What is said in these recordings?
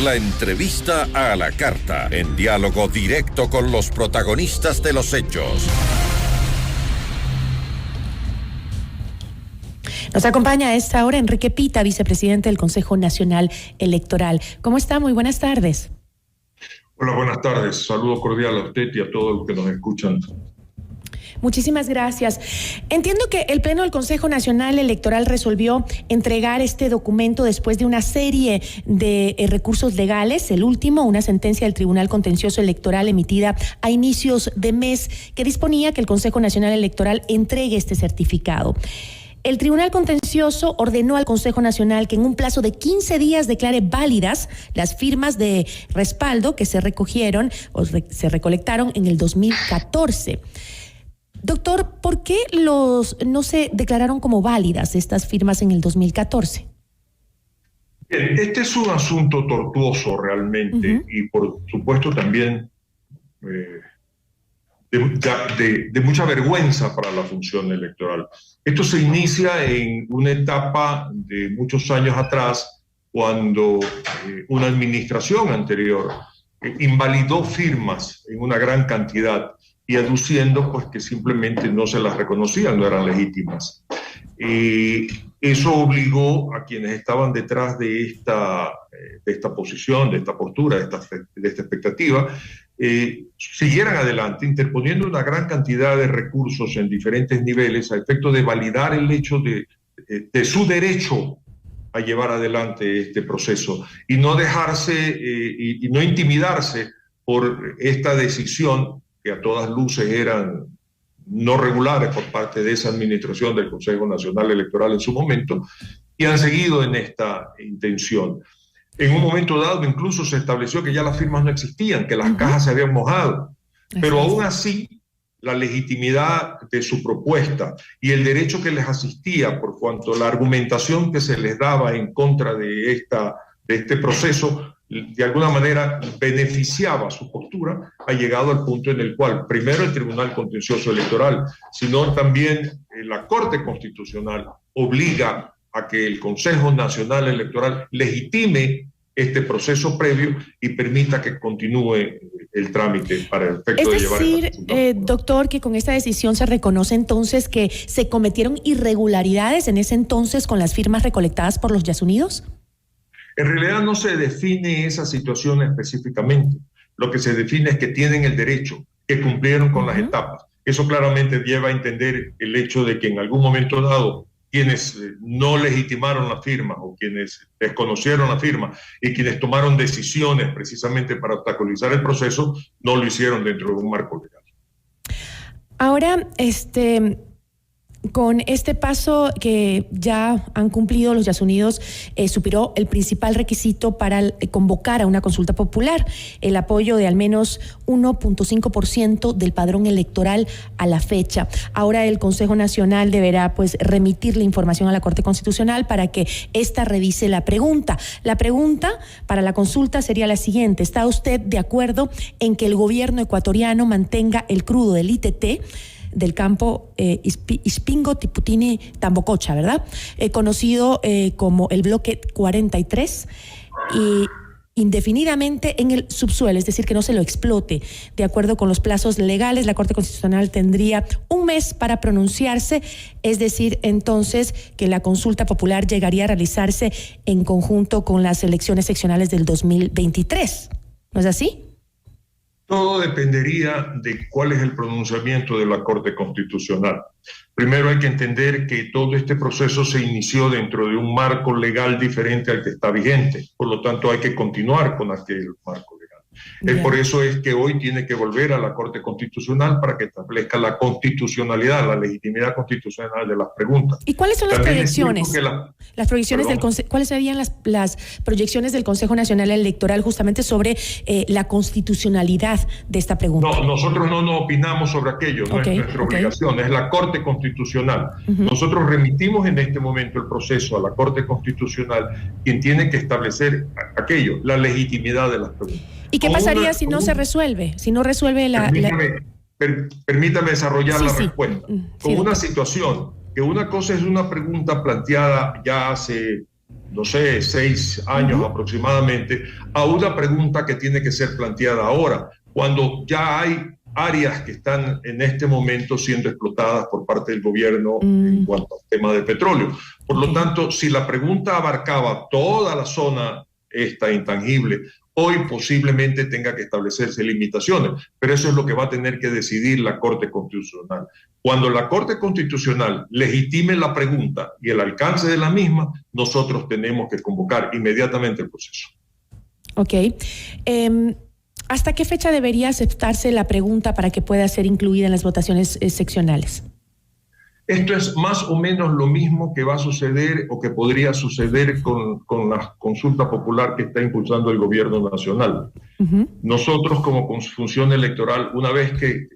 La entrevista a la carta, en diálogo directo con los protagonistas de los hechos. Nos acompaña a esta hora Enrique Pita, vicepresidente del Consejo Nacional Electoral. ¿Cómo está? Muy buenas tardes. Hola, buenas tardes. Saludo cordial a usted y a todos los que nos escuchan. Muchísimas gracias. Entiendo que el Pleno del Consejo Nacional Electoral resolvió entregar este documento después de una serie de recursos legales. El último, una sentencia del Tribunal Contencioso Electoral emitida a inicios de mes que disponía que el Consejo Nacional Electoral entregue este certificado. El Tribunal Contencioso ordenó al Consejo Nacional que en un plazo de 15 días declare válidas las firmas de respaldo que se recogieron o se recolectaron en el 2014. Doctor, ¿por qué no se declararon como válidas estas firmas en el 2014? Este es un asunto tortuoso realmente y por supuesto también de mucha vergüenza para la función electoral. Esto se inicia en una etapa de muchos años atrás cuando una administración anterior invalidó firmas en una gran cantidad y aduciendo pues que simplemente no se las reconocían, no eran legítimas. Eso obligó a quienes estaban detrás de esta posición, de esta postura, de esta expectativa, siguieran adelante, interponiendo una gran cantidad de recursos en diferentes niveles a efecto de validar el hecho de su derecho a llevar adelante este proceso y no dejarse y no intimidarse por esta decisión que a todas luces eran no regulares por parte de esa administración del Consejo Nacional Electoral en su momento, y han seguido en esta intención. En un momento dado incluso se estableció que ya las firmas no existían, que las cajas se habían mojado, pero aún así la legitimidad de su propuesta y el derecho que les asistía por cuanto la argumentación que se les daba en contra de este proceso de alguna manera beneficiaba su postura, ha llegado al punto en el cual primero el Tribunal Contencioso Electoral, sino también la Corte Constitucional obliga a que el Consejo Nacional Electoral legitime este proceso previo y permita que continúe el trámite para el efecto de llevar... Es decir, doctor, que con esta decisión se reconoce entonces que se cometieron irregularidades en ese entonces con las firmas recolectadas por los Yasunidos. En realidad no se define esa situación específicamente. Lo que se define es que tienen el derecho, que cumplieron con las etapas. Eso claramente lleva a entender el hecho de que en algún momento dado quienes no legitimaron la firma o quienes desconocieron la firma y quienes tomaron decisiones precisamente para obstaculizar el proceso, no lo hicieron dentro de un marco legal. Ahora, con este paso que ya han cumplido los Yasunidos, superó el principal requisito para convocar a una consulta popular, el apoyo de al menos 1.5% del padrón electoral a la fecha. Ahora el Consejo Nacional deberá remitir la información a la Corte Constitucional para que ésta revise la pregunta. La pregunta para la consulta sería la siguiente: ¿está usted de acuerdo en que el gobierno ecuatoriano mantenga el crudo del ITT del campo Ispingo Tiputini Tambococha, ¿verdad? Conocido como el bloque 43 y indefinidamente en el subsuelo, es decir, que no se lo explote? De acuerdo con los plazos legales, la Corte Constitucional tendría un mes para pronunciarse, es decir, entonces que la consulta popular llegaría a realizarse en conjunto con las elecciones seccionales del 2023. ¿No es así? Todo dependería de cuál es el pronunciamiento de la Corte Constitucional. Primero hay que entender que todo este proceso se inició dentro de un marco legal diferente al que está vigente. Por lo tanto, hay que continuar con aquel marco legal. Por eso es que hoy tiene que volver a la Corte Constitucional para que establezca la constitucionalidad, la legitimidad constitucional de las preguntas. ¿Y cuáles son las proyecciones? Las proyecciones ¿cuáles serían las proyecciones del Consejo Nacional Electoral justamente sobre la constitucionalidad de esta pregunta? No, nosotros no opinamos sobre aquello, no es nuestra obligación, es la Corte Constitucional. Nosotros remitimos en este momento el proceso a la Corte Constitucional, quien tiene que establecer aquello, la legitimidad de las preguntas. ¿Y qué pasaría si no se resuelve? Si no resuelve Permítame desarrollar la respuesta. Con una situación que una cosa es una pregunta planteada ya hace no sé, 6 años aproximadamente, a una pregunta que tiene que ser planteada ahora, cuando ya hay áreas que están en este momento siendo explotadas por parte del gobierno en cuanto al tema de petróleo. Por lo tanto, si la pregunta abarcaba toda la zona esta intangible, hoy posiblemente tenga que establecerse limitaciones, pero eso es lo que va a tener que decidir la Corte Constitucional. Cuando la Corte Constitucional legitime la pregunta y el alcance de la misma, nosotros tenemos que convocar inmediatamente el proceso. Ok. ¿Hasta qué fecha debería aceptarse la pregunta para que pueda ser incluida en las votaciones seccionales? Esto es más o menos lo mismo que va a suceder o que podría suceder con la consulta popular que está impulsando el gobierno nacional. Nosotros como función electoral, una vez que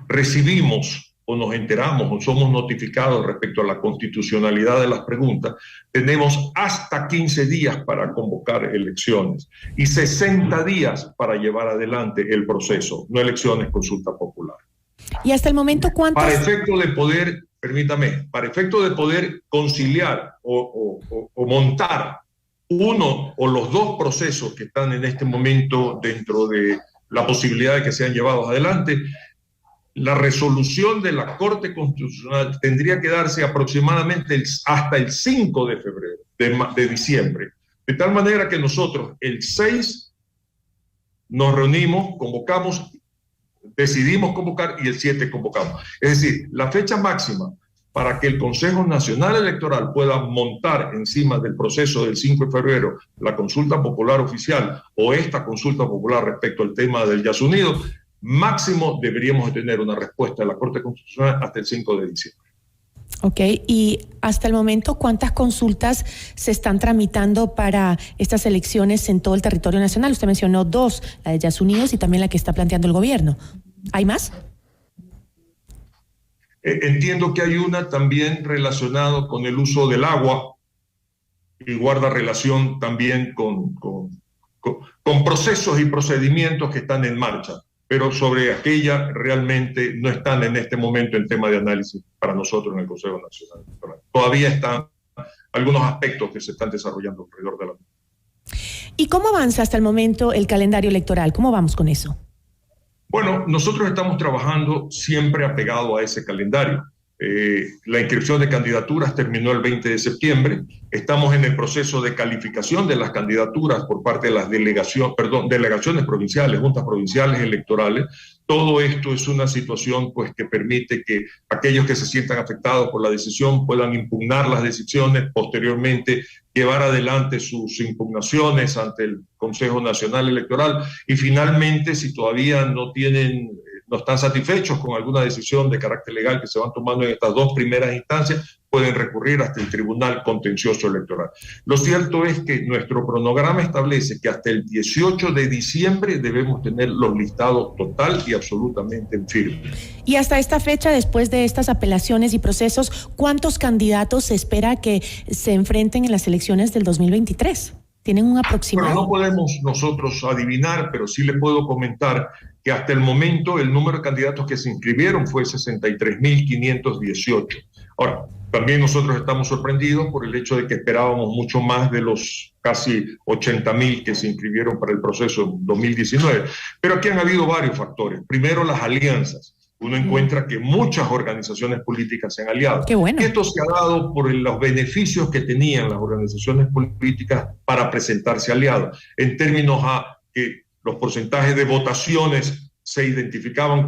recibimos o nos enteramos o somos notificados respecto a la constitucionalidad de las preguntas, tenemos hasta 15 días para convocar elecciones y 60 días para llevar adelante el proceso, no elecciones, consulta popular. Y hasta el momento, ¿cuántas? Para efecto de poder, permítame, para efecto de poder conciliar o montar uno o los dos procesos que están en este momento dentro de la posibilidad de que sean llevados adelante, la resolución de la Corte Constitucional tendría que darse aproximadamente hasta el 5 de febrero, de diciembre. De tal manera que nosotros el 6 nos reunimos, convocamos, decidimos convocar y el 7 convocamos. Es decir, la fecha máxima para que el Consejo Nacional Electoral pueda montar encima del proceso del 5 de febrero la consulta popular oficial o esta consulta popular respecto al tema del Yasunido, máximo deberíamos de tener una respuesta de la Corte Constitucional hasta el 5 de diciembre. Ok, y hasta el momento, ¿cuántas consultas se están tramitando para estas elecciones en todo el territorio nacional? Usted mencionó 2, la de Yasunidos y también la que está planteando el gobierno. ¿Hay más? Entiendo que hay una también relacionada con el uso del agua y guarda relación también con procesos y procedimientos que están en marcha, pero sobre aquella realmente no están en este momento en tema de análisis para nosotros en el Consejo Nacional Electoral. Todavía están algunos aspectos que se están desarrollando alrededor de la misma. ¿Y cómo avanza hasta el momento el calendario electoral? ¿Cómo vamos con eso? Bueno, nosotros estamos trabajando siempre apegado a ese calendario. La inscripción de candidaturas terminó el 20 de septiembre. Estamos en el proceso de calificación de las candidaturas por parte de las delegaciones provinciales, juntas provinciales electorales. Todo esto es una situación pues, que permite que aquellos que se sientan afectados por la decisión puedan impugnar las decisiones, posteriormente llevar adelante sus impugnaciones ante el Consejo Nacional Electoral y finalmente, si todavía no están satisfechos con alguna decisión de carácter legal que se van tomando en estas 2 primeras instancias, pueden recurrir hasta el Tribunal Contencioso Electoral. Lo cierto es que nuestro cronograma establece que hasta el 18 de diciembre debemos tener los listados total y absolutamente en firme. Y hasta esta fecha, después de estas apelaciones y procesos, ¿cuántos candidatos se espera que se enfrenten en las elecciones del 2023? ¿Tienen un aproximado? Bueno, no podemos nosotros adivinar, pero sí le puedo comentar que hasta el momento el número de candidatos que se inscribieron fue 63.518. Ahora, también nosotros estamos sorprendidos por el hecho de que esperábamos mucho más de los casi 80.000 que se inscribieron para el proceso 2019. Pero aquí han habido varios factores. Primero, las alianzas. Uno encuentra que muchas organizaciones políticas se han aliado. Qué bueno. Esto se ha dado por los beneficios que tenían las organizaciones políticas para presentarse aliados, en términos a que los porcentajes de votaciones se identificaban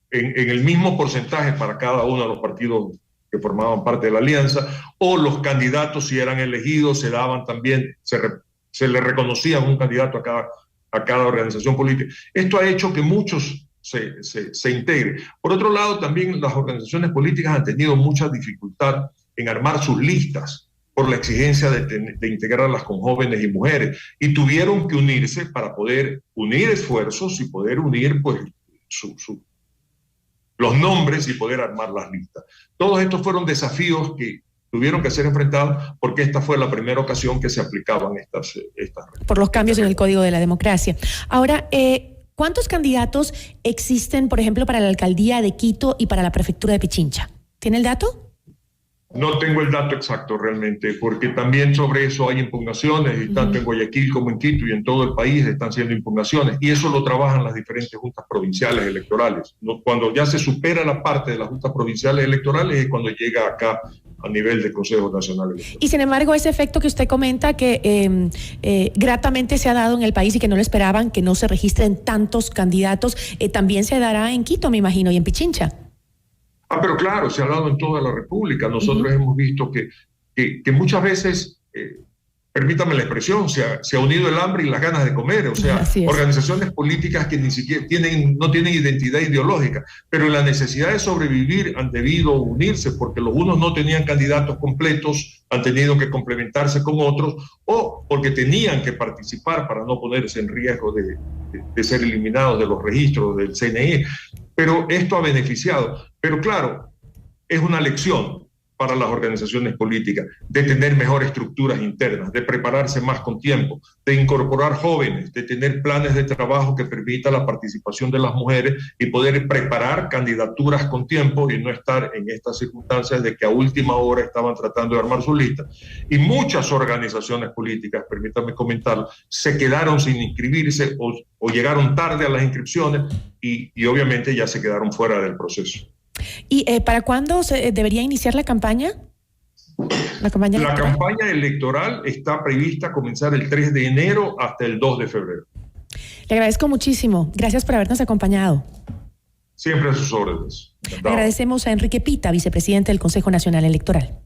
en el mismo porcentaje para cada uno de los partidos que formaban parte de la alianza, o los candidatos, si eran elegidos, se daban también, se le reconocía un candidato a cada organización política. Esto ha hecho que muchos se integren. Por otro lado, también las organizaciones políticas han tenido mucha dificultad en armar sus listas por la exigencia de integrarlas con jóvenes y mujeres, y tuvieron que unirse para poder unir esfuerzos y poder unir pues, los nombres y poder armar las listas. Todos estos fueron desafíos que tuvieron que ser enfrentados porque esta fue la primera ocasión que se aplicaban estas por los cambios en el Código de la Democracia. Ahora, ¿cuántos candidatos existen, por ejemplo, para la alcaldía de Quito y para la prefectura de Pichincha? ¿Tiene el dato? No tengo el dato exacto realmente, porque también sobre eso hay impugnaciones, y tanto en Guayaquil como en Quito y en todo el país están siendo impugnaciones, y eso lo trabajan las diferentes juntas provinciales electorales. Cuando ya se supera la parte de las juntas provinciales electorales es cuando llega acá a nivel del Consejo Nacional Electoral. Y sin embargo, ese efecto que usted comenta que gratamente se ha dado en el país y que no lo esperaban, que no se registren tantos candidatos, también se dará en Quito, me imagino, y en Pichincha. Pero claro, se ha dado en toda la República. Nosotros hemos visto que muchas veces, permítame la expresión, se ha unido el hambre y las ganas de comer. O sea, organizaciones políticas que ni siquiera no tienen identidad ideológica, pero la necesidad de sobrevivir han debido unirse porque los unos no tenían candidatos completos, han tenido que complementarse con otros, o porque tenían que participar para no ponerse en riesgo de ser eliminados de los registros del CNE. Pero esto ha beneficiado. Pero claro, es una lección para las organizaciones políticas de tener mejores estructuras internas, de prepararse más con tiempo, de incorporar jóvenes, de tener planes de trabajo que permitan la participación de las mujeres y poder preparar candidaturas con tiempo y no estar en estas circunstancias de que a última hora estaban tratando de armar su lista. Y muchas organizaciones políticas, permítanme comentarlo, se quedaron sin inscribirse o llegaron tarde a las inscripciones y obviamente ya se quedaron fuera del proceso. ¿Y para cuándo se debería iniciar la campaña? La campaña electoral está prevista comenzar el 3 de enero hasta el 2 de febrero. Le agradezco muchísimo. Gracias por habernos acompañado. Siempre a sus órdenes. Agradecemos a Enrique Pita, vicepresidente del Consejo Nacional Electoral.